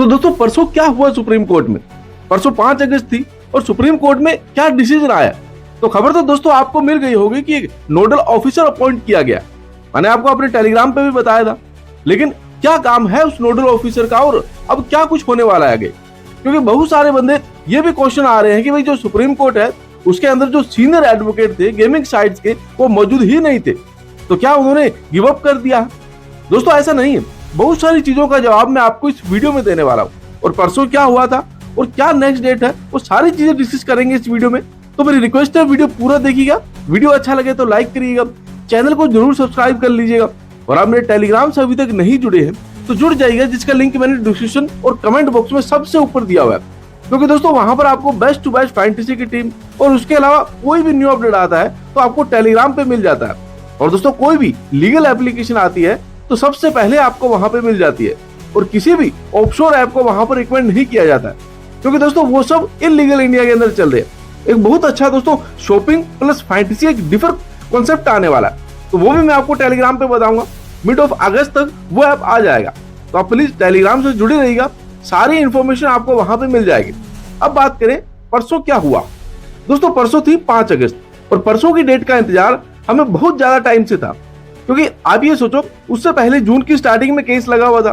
तो दोस्तों परसों क्या हुआ सुप्रीम कोर्ट में? परसों 5 अगस्त थी और सुप्रीम कोर्ट में क्या डिसीजन आया? तो खबर तो दोस्तों आपको मिल गई होगी कि एक नोडल ऑफिसर अपॉइंट किया गया। मैंने आपको अपने टेलीग्राम पे भी बताया था, लेकिन क्या काम है उस नोडल ऑफिसर का और अब क्या कुछ होने वाला है आगे? क्योंकि बहुत सारे बंदे ये भी क्वेश्चन आ रहे हैं कि भाई जो सुप्रीम कोर्ट है उसके अंदर जो सीनियर एडवोकेट थे गेमिंग साइट्स के वो मौजूद ही नहीं थे, तो क्या उन्होंने गिव अप कर दिया? दोस्तों ऐसा नहीं है। बहुत सारी चीजों का जवाब मैं आपको इस वीडियो में देने वाला हूँ, और परसों क्या हुआ था और क्या नेक्स्ट डेट है वो सारी चीजें डिस्कस करेंगे इस वीडियो में। तो मेरी रिक्वेस्ट है वीडियो पूरा देखिएगा, वीडियो अच्छा लगे तो लाइक करिएगा, चैनल को जरूर सब्सक्राइब कर लीजिएगा, और आप मेरे टेलीग्राम से अभी तक नहीं जुड़े हैं तो जुड़ जाइएगा, जिसका लिंक मैंने डिस्क्रिप्शन और कमेंट बॉक्स में सबसे ऊपर दिया हुआ है। क्योंकि दोस्तों वहां पर आपको बेस्ट टू बेस्ट फैंटेसी की टीम और उसके अलावा कोई भी न्यू अपडेट आता है तो आपको टेलीग्राम पे मिल जाता है। और दोस्तों कोई भी लीगल एप्लीकेशन आती है तो सबसे पहले आपको वहां पे मिल जाती है, और किसी भी ऑफशोर ऐप को वहां पर रिकमेंड नहीं किया जाता है, क्योंकि दोस्तों वो सब इलीगल इंडिया के अंदर चल रहे हैं। एक बहुत अच्छा दोस्तों शॉपिंग प्लस फैंटेसी एक डिफरेंट कॉन्सेप्ट आने वाला है, तो वो भी मैं आपको टेलीग्राम पे बताऊंगा। मिड ऑफ अगस्त तक वो ऐप आ जाएगा, तो आप प्लीज टेलीग्राम से जुड़े रहिएगा, सारी इंफॉर्मेशन आपको वहां पे मिल जाएगी। अब बात करें परसों क्या हुआ। दोस्तों परसों थी 5 अगस्त, और परसों की डेट का इंतजार हमें बहुत ज्यादा टाइम से था, क्योंकि आप ये सोचो उससे पहले जून की स्टार्टिंग में केस लगा हुआ था,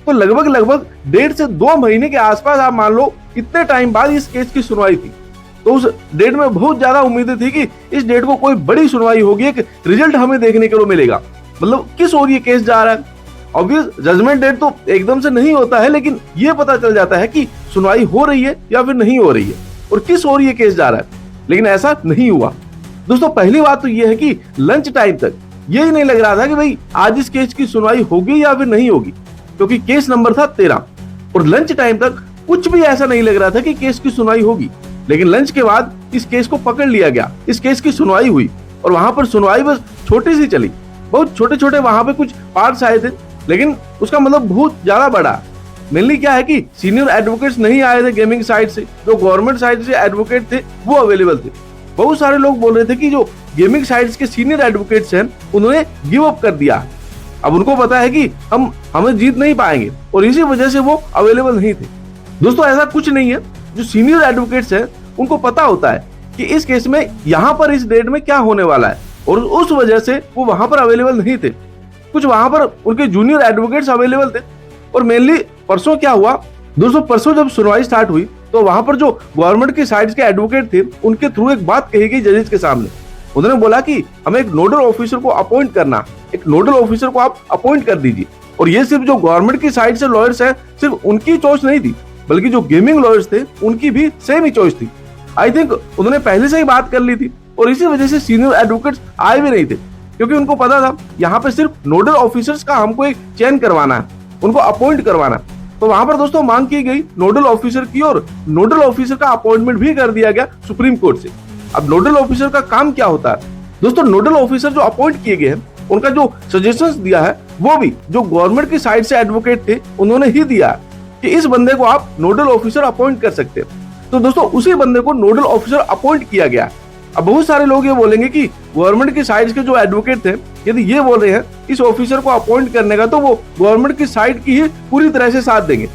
तो लगभग 1.5 से 2 महीने के आसपास आप मान लो इतने टाइम बाद इस केस की सुनवाई थी। तो उस डेट में बहुत ज्यादा उम्मीदें थी कि इस डेट को कोई बड़ी सुनवाई होगी, एक रिजल्ट हमें देखने को मिलेगा, मतलब किस ओर ये केस जा रहा है। ऑब्वियस जजमेंट डेट तो एकदम से नहीं होता है, लेकिन ये पता चल जाता है कि सुनवाई हो रही है या फिर नहीं हो रही है और किस ओर ये केस जा रहा है, लेकिन ऐसा नहीं हुआ। दोस्तों पहली बात तो ये है कि लंच टाइम तक यही नहीं लग रहा था कि भाई आज इस केस की सुनवाई होगी या फिर नहीं होगी, क्योंकि केस नंबर था 13, और लंच टाइम तक कुछ भी ऐसा नहीं लग रहा था कि केस की सुनवाई होगी। लेकिन लंच के बाद इस केस को पकड़ लिया गया, इस केस की सुनवाई हुई, और वहां पर सुनवाई बस छोटी सी चली, बहुत छोटे छोटे वहां पे कुछ पार्ट्स आए थे, लेकिन उसका मतलब बहुत ज्यादा बड़ा। मेनली क्या है कि सीनियर एडवोकेट्स नहीं आए थे गेमिंग साइड से, जो गवर्नमेंट साइड से एडवोकेट थे वो अवेलेबल थे। बहुत सारे लोग बोल रहे थे कि जो गेमिंग साइड्स के सीनियर एडवोकेट्स हैं उन्होंने गिव अप कर दिया। अब उनको पता है कि हमें जीत नहीं पाएंगे, और इसी वजह से वो अवेलेबल नहीं थे। दोस्तों ऐसा कुछ नहीं है, जो सीनियर एडवोकेट्स हैं उनको पता होता है कि इस केस में यहाँ पर इस डेट में क्या होने वाला है, और उस वजह से वो वहां पर अवेलेबल नहीं थे। कुछ वहां पर उनके जूनियर एडवोकेट्स अवेलेबल थे। और मेनली परसों क्या हुआ दोस्तों, परसों जब सुनवाई स्टार्ट हुई तो वहां पर जो गवर्नमेंट की साइड के एडवोकेट थे उनके थ्रू एक बात कही गई जजेस के सामने। उन्होंने बोला कि हमें एक नोडल ऑफिसर को अपॉइंट करना, एक नोडल ऑफिसर को आप अपॉइंट कर दीजिए। और ये सिर्फ जो गवर्नमेंट की साइड से लॉयर्स हैं सिर्फ उनकी चॉइस नहीं थी, बल्कि जो गेमिंग लॉयर्स थे उनकी भी सेम ही चॉइस थी। आई थिंक उन्होंने पहले से ही बात कर ली थी, और इसी वजह से सीनियर एडवोकेट्स आए भी नहीं थे, क्योंकि उनको पता था यहाँ पे सिर्फ नोडल ऑफिसर्स का हमको एक चयन करवाना है, उनको अपॉइंट करवाना। तो वहां पर दोस्तों मांग की गई नोडल ऑफिसर की, और नोडल ऑफिसर का अपॉइंटमेंट भी कर दिया गया सुप्रीम कोर्ट से। अब नोडल ऑफिसर का काम क्या होता है दोस्तों, नोडल ऑफिसर जो अपॉइंट किए गए हैं उनका जो सजेशंस दिया है वो भी जो गवर्नमेंट की साइड से एडवोकेट थे उन्होंने ही दिया कि इस बंदे को आप नोडल ऑफिसर अपॉइंट कर सकते हैं। तो दोस्तों उसी बंदे को नोडल ऑफिसर अपॉइंट किया गया। अब बहुत सारे लोग ये बोलेंगे कि गवर्नमेंट की साइड के जो एडवोकेट थे यदि ये बोल रहे हैं इस ऑफिसर को अपॉइंट करने का, तो वो गवर्नमेंट की साइड की ही पूरी तरह से साथ देंगे।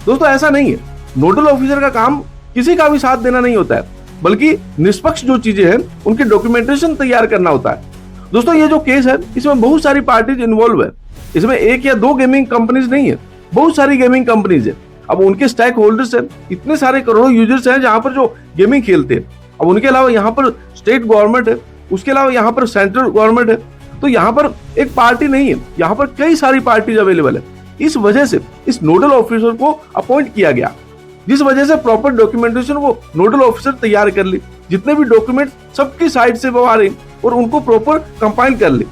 दोस्तों ऐसा नहीं है, नोडल ऑफिसर का काम किसी का भी साथ देना नहीं होता है, बल्कि निष्पक्ष जो चीजें हैं उनकी डॉक्यूमेंटेशन तैयार करना होता है। दोस्तों ये जो केस है इसमें बहुत सारी पार्टीज इन्वॉल्व है, इसमें एक या दो गेमिंग कंपनीज नहीं है, बहुत सारी गेमिंग कंपनीज है। अब उनके स्टेक होल्डर्स हैं, इतने सारे करोड़ों यूजर्स हैं जहां पर जो गेमिंग खेलते हैं। अब उनके अलावा यहाँ पर स्टेट गवर्नमेंट है, उसके अलावा यहाँ पर सेंट्रल गवर्नमेंट है, तो यहाँ पर एक पार्टी नहीं है, यहाँ पर कई सारी पार्टीज अवेलेबल है। इस वजह से इस नोडल ऑफिसर को अपॉइंट किया गया, जिस वजह से प्रॉपर डॉक्यूमेंटेशन वो नोडल ऑफिसर तैयार कर ले, जितने भी डॉक्यूमेंट सबकी साइड से वो आ रहे और उनको प्रॉपर कंपाइल कर ले।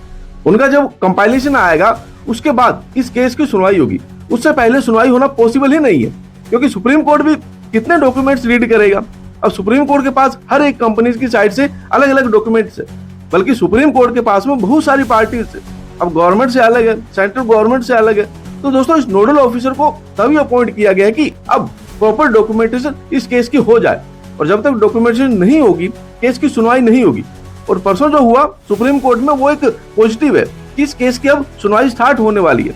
उनका जब कंपाइलेशन आएगा उसके बाद इस केस की सुनवाई होगी, उससे पहले सुनवाई होना पॉसिबल ही नहीं है, क्योंकि सुप्रीम कोर्ट भी कितने डॉक्यूमेंट्स रीड करेगा। अब सुप्रीम कोर्ट के पास हर एक कंपनी की साइड से अलग अलग डॉक्यूमेंट्स है, बल्कि सुप्रीम कोर्ट के पास में बहुत सारी पार्टीज है। अब गवर्नमेंट से अलग है, सेंट्रल गवर्नमेंट से अलग है। तो दोस्तों इस नोडल ऑफिसर को तभी अपॉइंट किया गया कि अब प्रॉपर डॉक्यूमेंटेशन इस केस की हो जाए, और जब तक डॉक्यूमेंटेशन नहीं होगी केस की सुनवाई नहीं होगी। और परसों जो हुआ सुप्रीम कोर्ट में वो एक पॉजिटिव है कि इस केस की अब सुनवाई स्टार्ट होने वाली है।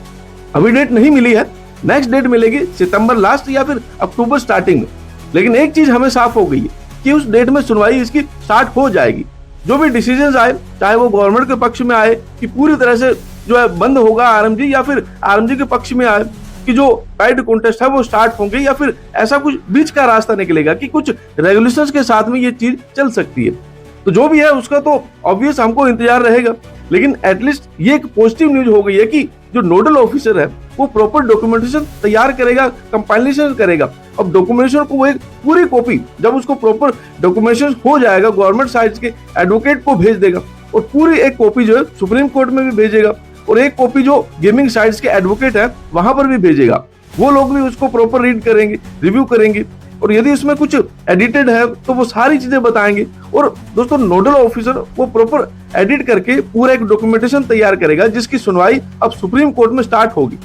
अभी डेट नहीं मिली है, नेक्स्ट डेट मिलेगी सितंबर लास्ट या फिर अक्टूबर स्टार्टिंग में। लेकिन एक चीज हमें साफ हो गई है कि उस डेट में सुनवाई इसकी स्टार्ट हो जाएगी। जो भी डिसीजन आए, चाहे वो गवर्नमेंट के पक्ष में आए कि पूरी तरह से जो है बंद होगा आरएमजी, या फिर आरएमजी के पक्ष में आए कि जो पेड कॉन्टेस्ट है वो स्टार्ट होंगे, या फिर ऐसा कुछ बीच का रास्ता निकलेगा कि कुछ रेगुलेशंस के साथ में ये चीज चल सकती है। तो जो भी है उसका तो ऑब्वियस हमको इंतजार रहेगा। लेकिन एटलीस्ट ये एक पॉजिटिव न्यूज हो गई है कि जो नोडल ऑफिसर है वो प्रॉपर डॉक्यूमेंटेशन तैयार करेगा, कंपाइलेशन करेगा। अब डॉक्यूमेंटेशन को वो एक पूरी कॉपी, जब उसको प्रॉपर डॉक्यूमेंटेशन हो जाएगा, गवर्नमेंट साइड के एडवोकेट को भेज देगा और पूरी एक कॉपी जो है सुप्रीम कोर्ट में भी भेजेगा, और एक कॉपी जो गेमिंग साइट्स के एडवोकेट है वहां पर भी भेजेगा। वो लोग भी उसको प्रॉपर रीड करेंगे, रिव्यू करेंगे, और यदि उसमें कुछ एडिटेड है तो वो सारी चीजें बताएंगे। और दोस्तों नोडल ऑफिसर वो प्रॉपर एडिट करके पूरा एक डॉक्यूमेंटेशन तैयार करेगा जिसकी सुनवाई अब सुप्रीम कोर्ट में स्टार्ट होगी।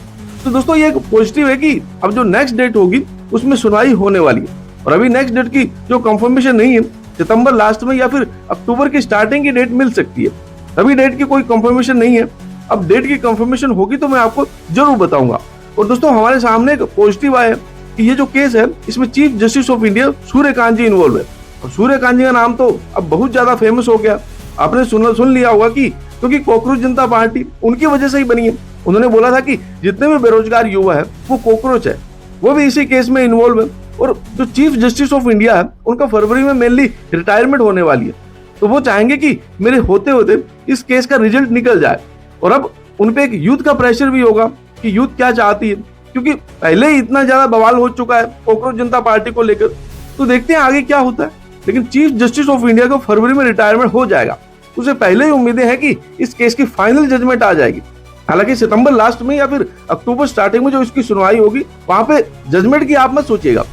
तो दोस्तों ये एक पॉजिटिव है कि अब जो नेक्स्ट डेट होगी उसमें सुनवाई होने वाली है। और अभी नेक्स्ट डेट की जो कंफर्मेशन नहीं है, सितंबर लास्ट में या फिर अक्टूबर की स्टार्टिंग की डेट मिल सकती है। अभी डेट की कोई कंफर्मेशन नहीं है। अब डेट की कंफर्मेशन होगी तो मैं आपको जरूर बताऊंगा। और दोस्तों हमारे सामने एक पॉजिटिव आया है कि ये जो केस है इसमें chief justice of India Suryakant ji involve है। और सूर्यकांत जी का नाम तो अब बहुत ज्यादा फेमस हो गया। आपने सुन लिया होगा कि क्योंकि कॉकरोच जनता पार्टी उनकी वजह से ही बनी है। उन्होंने बोला था कि जितने भी बेरोजगार युवा है वो कॉकरोच है, वो भी इसी केस में इन्वॉल्व है। और जो चीफ जस्टिस ऑफ इंडिया है उनका फरवरी में मेनली रिटायरमेंट होने वाली है, तो वो चाहेंगे कि मेरे होते होते इस केस का रिजल्ट निकल जाए। और अब उनपे एक यूथ का प्रेशर भी होगा कि यूथ क्या चाहती है, क्योंकि पहले ही इतना ज्यादा बवाल हो चुका है कॉकरोच जनता पार्टी को लेकर। तो देखते हैं आगे क्या होता है। लेकिन चीफ जस्टिस ऑफ इंडिया को फरवरी में रिटायरमेंट हो जाएगा, उसे पहले ही उम्मीदें हैं कि इस केस की फाइनल जजमेंट आ जाएगी। हालांकि सितंबर लास्ट में या फिर अक्टूबर स्टार्टिंग में जो इसकी सुनवाई होगी वहां पे जजमेंट की आप मत सोचिएगा।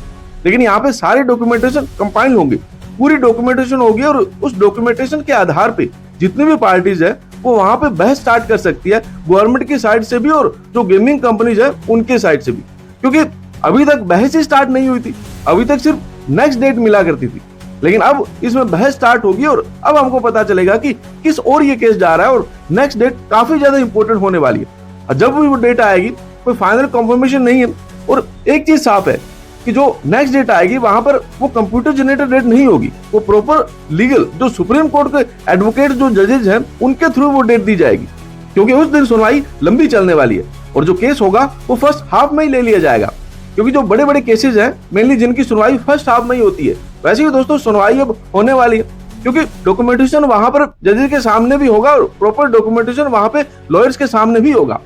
लेकिन यहाँ पे सारे डॉक्यूमेंटेशन कंपाइल होंगे, पूरी डॉक्यूमेंटेशन होगी, और उस डॉक्यूमेंटेशन के आधार पे जितनी भी पार्टीज है वो वहां पे बहस स्टार्ट कर सकती है, गवर्नमेंट की साइड से भी और जो गेमिंग कंपनीज है उनके साइड से भी। क्योंकि अभी तक बहस ही स्टार्ट नहीं हुई थी, अभी तक सिर्फ नेक्स्ट डेट मिला करती थी। लेकिन अब इसमें बहस स्टार्ट होगी और अब हमको पता चलेगा कि किस ओर ये केस जा रहा है, और नेक्स्ट डेट काफी ज्यादा इंपॉर्टेंट होने वाली है। और जब भी वो डेट आएगी कोई फाइनल कंफर्मेशन नहीं है। और एक चीज साफ है कि जो नेक्स्ट डेट आएगी वहां पर वो कंप्यूटर जनरेटेड डेट नहीं होगी, वो प्रॉपर लीगल जो सुप्रीम कोर्ट के एडवोकेट जो जजेज हैं उनके थ्रू वो डेट दी जाएगी। क्योंकि उस दिन सुनवाई लंबी चलने वाली है और जो केस होगा वो फर्स्ट हाफ में ही ले लिया जाएगा। क्योंकि जो बड़े बड़े केसेज हैं मेनली जिनकी सुनवाई फर्स्ट हाफ में ही होती है, वैसे ही दोस्तों सुनवाई अब होने वाली है। क्योंकि डॉक्यूमेंटेशन वहां पर जजेस के सामने भी होगा और प्रॉपर डॉक्यूमेंटेशन वहां पे लॉयर्स के सामने भी होगा।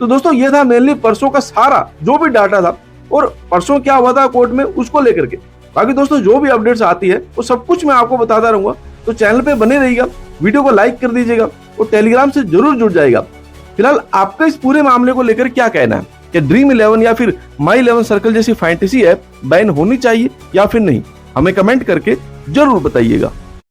तो दोस्तों ये था मेनली परसों का सारा जो भी डाटा था और परसों क्या हुआ था कोर्ट में उसको लेकर के। बाकी दोस्तों जो भी अपडेट्स आती है वो सब कुछ मैं आपको बताता रहूंगा। तो चैनल पे बने रहिएगा, वीडियो को लाइक कर दीजिएगा और टेलीग्राम से जरूर जुड़ जाएगा। फिलहाल आपका इस पूरे मामले को लेकर क्या कहना है, क्या ड्रीम11 या फिर माई11 सर्कल जैसी फैंटेसी ऐप बैन होनी चाहिए या फिर नहीं, हमें कमेंट करके जरूर बताइएगा।